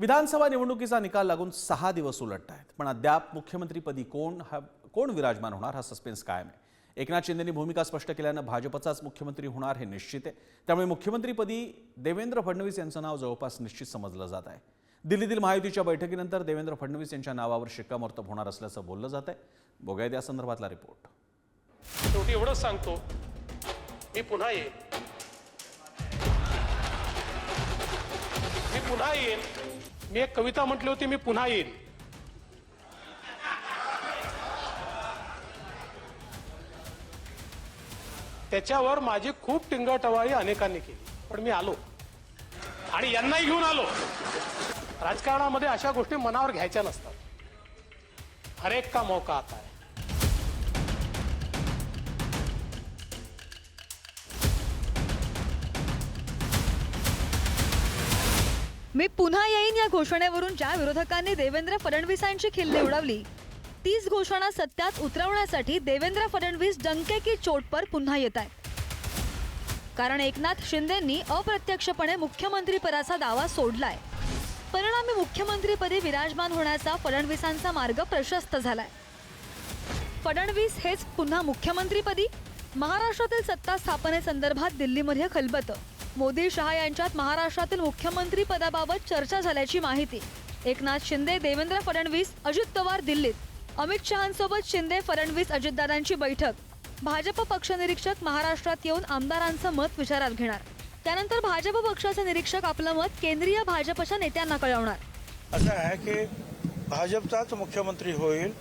विधानसभा निवडणुकीचा निकाल लागून 6 दिवस उलटत आहेत, पण अद्याप मुख्यमंत्रीपदी कोण विराजमान होणार हा सस्पेन्स कायम आहे। एकनाथ शिंदेंनी भूमिका स्पष्ट केल्यानं भाजपचाच मुख्यमंत्री होणार हे निश्चित आहे। त्यामुळे मुख्यमंत्रीपदी देवेंद्र फडणवीस यांचं नाव जवळपास निश्चित समजलं जात आहे। दिल्लीतील महायुतीच्या बैठकीनंतर देवेंद्र फडणवीस यांच्या नावावर शिक्कामोर्तब होणार असल्याचं बोललं जात आहे। बघूया या संदर्भातला रिपोर्ट। शेवटी एवढंच सांगतो, मी पुन्हा येईन। मी एक कविता म्हटली होती, मी पुन्हा येईन। त्याच्यावर माझी खूप टिंगटवाळी अनेकांनी केली, पण मी आलो आणि यांनाही घेऊन आलो। राजकारणामध्ये अशा गोष्टी मनावर घ्यायच्या नसतात। हर एक का मौका आता है। मी पुन्हा येईन या घोषणेवरून ज्या विरोधकांनी देवेंद्र फडणवीसांची खिल्ली उडवली, तीच घोषणा सत्यात उतरवण्यासाठी देवेंद्र फडणवीस डंके की चोट पर पुन्हा येत आहेत। कारण एकनाथ शिंदेंनी अप्रत्यक्षपणे मुख्यमंत्रीपदाचा दावा सोडलाय। परिणामी मुख्यमंत्रीपदी विराजमान होण्याचा फडणवीसांचा मार्ग प्रशस्त झालाय। फडणवीस हेच पुन्हा मुख्यमंत्रीपदी। महाराष्ट्रातील सत्ता स्थापनेसंदर्भात दिल्लीमध्ये खलबतं। मोदी शहा यांच्यात महाराष्ट्रातील मुख्यमंत्री पदाबाबत चर्चा झाल्याची माहिती। एकनाथ शिंदे, देवेंद्र फडणवीस, अजित पवार दिल्लीत। अमित शहांसोबत शिंदे, फडणवीस, अजितदादांची बैठक। भाजप पक्षनिरीक्षक महाराष्ट्रात येऊन आमदारांचं मत विचारात घेणार। त्यानंतर भाजप पक्षाचे निरीक्षक आपलं मत केंद्रीय भाजपच्या नेत्यांना कळवणार। असं आहे की भाजपचाच मुख्यमंत्री होईल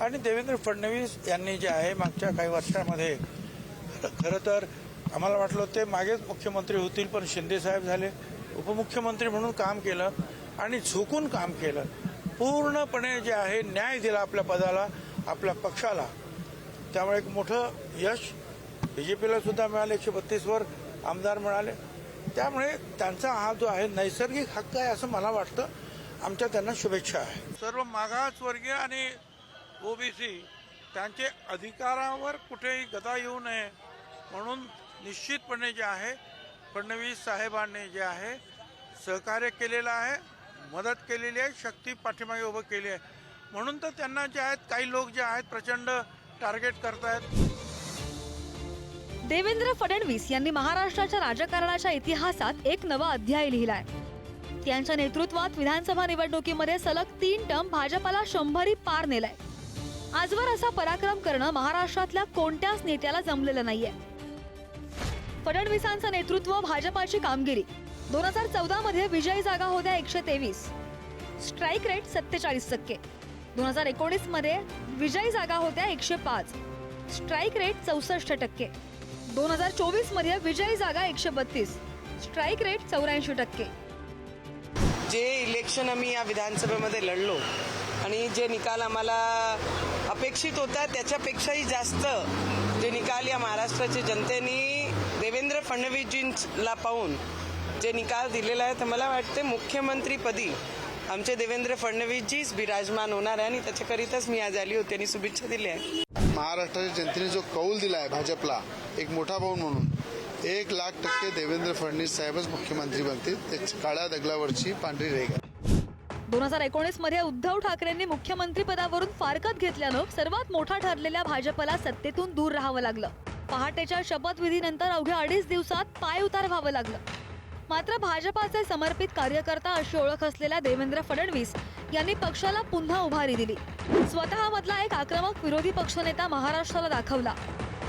आणि देवेंद्र फडणवीस यांनी जे आहे मागच्या काही वर्षांमध्ये खरं तर आम्हाला वाटलं होते मागेच मुख्यमंत्री होतील, पण शिंदे साहेब झाले, उपमुख्यमंत्री म्हणून काम केलं आणि झुकून काम केलं। पूर्णपणे जे आहे न्याय दिला आपल्या पदाला, आपल्या पक्षाला। त्यामुळे एक मोठं यश बीजेपीला सुद्धा मिळालं। 132 वर आमदार मिळाले। त्यामुळे त्यांचा हा जो आहे नैसर्गिक हक्क आहे असं मला वाटतं। आमच्या त्यांना शुभेच्छा आहे। सर्व मागासवर्गीय आणि ओबीसी त्यांचे अधिकारावर कुठेही गदा येऊ नये म्हणून निश्चितपणे जे आहे फडणवीस साहेबांनी जे आहे सहकार्य केलेलं आहे, मदत केलेली आहे, शक्ती पाठीमागे उभं केली आहे। म्हणून तर त्यांना जे आहेत काही लोक जे आहेत प्रचंड टार्गेट करतायत। देवेंद्र फडणवीस यांनी महाराष्ट्राच्या राजकारणाच्या इतिहासात एक नवा अध्याय लिहिलाय। त्यांच्या नेतृत्वात विधानसभा निवडणुकीमध्ये सलग 3 टर्म भाजपला 100 पार नेलाय। आजवर असा पराक्रम करणं महाराष्ट्रातल्या कोणत्याच नेत्याला जमलेलं नाहीये। फडणवीसांचं नेतृत्व, भाजपाची कामगिरी। 2014 मध्ये विजयी जागा होत्या 123, स्ट्राईक रेट 47%। 2019 मध्ये विजयी जागा होत्या 105, स्ट्राईक रेट 64%। 2024 मध्ये विजयी जागा 132, स्ट्राईक रेट 84%। जे इलेक्शन आम्ही या विधानसभेमध्ये लढलो आणि जे निकाल आम्हाला अपेक्षित होता त्याच्यापेक्षाही जास्त जे निकाल या महाराष्ट्राच्या जनतेने देवेंद्र फडणवीसजींना पाहून जे निकाल दिलेला आहे, तर मला वाटते मुख्यमंत्रीपदी आमचे देवेंद्र फडणवीसजीच विराजमान होणार आहे आणि त्याच्याकरिताच मी आज आली होती आणि शुभेच्छा दिल्या आहे। महाराष्ट्राच्या जनतेने जो कौल दिला आहे भाजपला एक मोठा भाऊ म्हणून, 1,00,000% देवेंद्र फडणवीस साहेबच मुख्यमंत्री बनतील। त्याची काळ्या दगलावरची पांढरी रेघ। 2019 मध्ये उद्धव ठाकरेंनी मुख्यमंत्रीपदावरून फारकत घेतल्यानं सर्वात मोठा ठरलेल्या भाजपला सत्तेतून दूर राहावं लागलं। पहाटेच्या शपथविधीनंतर अवघ्या 2.5 दिवसात पाय उतार व्हावं लागलं। मात्र भाजपाचे समर्पित कार्यकर्ता अशी ओळख असलेल्या देवेंद्र फडणवीस यांनी पक्षाला पुन्हा उभारी दिली। स्वतःमधला एक आक्रमक विरोधी पक्षनेता महाराष्ट्राला दाखवला।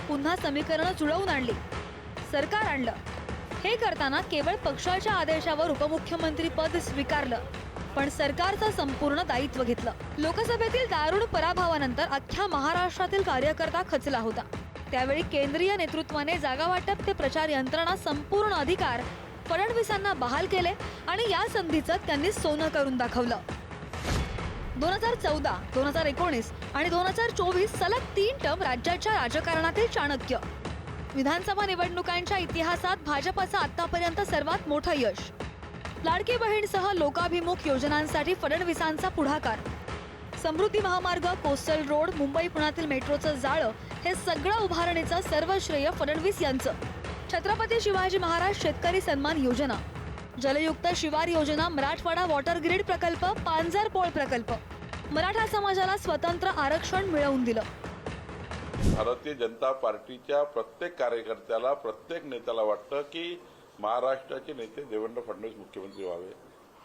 पुन्हा समीकरणं जुळवून आणली, सरकार आणलं। हे करताना केवळ पक्षाच्या आदेशावर उपमुख्यमंत्री पद स्वीकारलं, पण सरकारचं संपूर्ण दायित्व घेतलं। लोकसभेतील दारुण पराभवानंतर अख्ख्या महाराष्ट्रातील कार्यकर्ता खचला होता। त्यावेळी केंद्रीय नेतृत्वाने जागा वाटप ते प्रचार यंत्रणा संपूर्ण अधिकार फडणवीसांना बहाल केले आणि या संधीचं त्यांनी सोनं करून दाखवलं। 2014, 2019 आणि 2024 सलग 3 टर्म राज्याच्या राजकारणातील चाणक्य। विधानसभा निवडणुकांच्या इतिहासात भाजपचं आतापर्यंत सर्वात मोठं यश। लाडकी बहीणसह लोकाभिमुख योजनांसाठी फडणवीसांचा पुढाकार। समृद्धी महामार्ग, कोस्टल रोड, मुंबई पुण्यातील मेट्रोचं जाळं हे सगळं उभारणीचं सर्व श्रेय फडणवीस यांचं। छत्रपती शिवाजी महाराज शेतकरी सन्मान योजना, जलयुक्त शिवार योजना, मराठवाडा वॉटर ग्रिड प्रकल्प, पांझरपोळ प्रकल्प, मराठा समाजाला स्वतंत्र आरक्षण मिळवून दिलं. भारतीय जनता पार्टीच्या प्रत्येक कार्यकर्त्याला, प्रत्येक नेत्याला वाटतं की महाराष्ट्राचे नेते देवेंद्र फडणवीस मुख्यमंत्री व्हावे.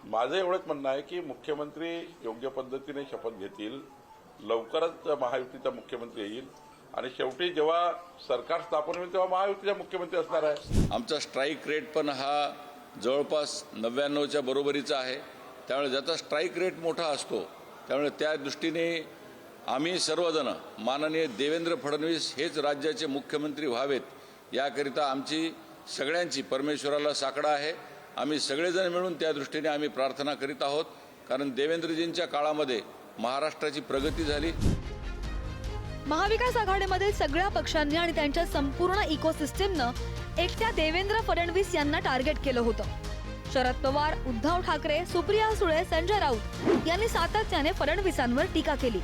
माझं एवढंच म्हणणं आहे की मुख्यमंत्री योग्य पद्धतीने शपथ घेतील, लवकरच महायुतीचा मुख्यमंत्री येईल आणि शेवटी जेव्हा सरकार स्थापन होईल तेव्हा महायुतीचा मुख्यमंत्री असणार आहे. आमचा स्ट्राईक रेट पण हा जवळपास 99च्या बरोबरीचा आहे. त्यामुळे ज्याचा स्ट्राईक रेट मोठा असतो त्यामुळे त्या दृष्टीने आम्ही सर्वजण माननीय देवेंद्र फडणवीस हेच राज्याचे मुख्यमंत्री व्हावेत याकरिता आमची सगळ्यांची परमेश्वराला साकडा आहे. आम्ही सगळेजण मिळून त्या दृष्टीने आम्ही प्रार्थना करीत आहोत, कारण देवेंद्रजींच्या काळामध्ये महाराष्ट्राची प्रगती झाली. महाविकास आघाडीमधील सगळ्या पक्षांनी आणि त्यांच्या संपूर्ण इकोसिस्टीमनं एकट्या देवेंद्र फडणवीस यांना टार्गेट केलं होतं. शरद पवार, उद्धव ठाकरे, सुप्रिया सुळे, संजय राऊत यांनी सातत्याने फडणवीसांवर टीका केली,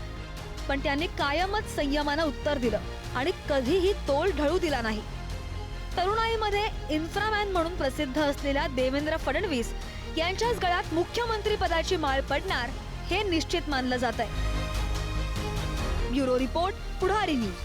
पण त्यांनी कायमच संयमानं उत्तर दिलं आणि कधीही तोल ढळू दिला नाही. तरुणाईमध्ये इन्फ्रामॅन म्हणून प्रसिद्ध असलेल्या देवेंद्र फडणवीस यांच्याच गळ्यात मुख्यमंत्री पदाची माळ पडणार हे निश्चित मानलं जात आहे. ब्युरो रिपोर्ट, पुढारी न्यूज.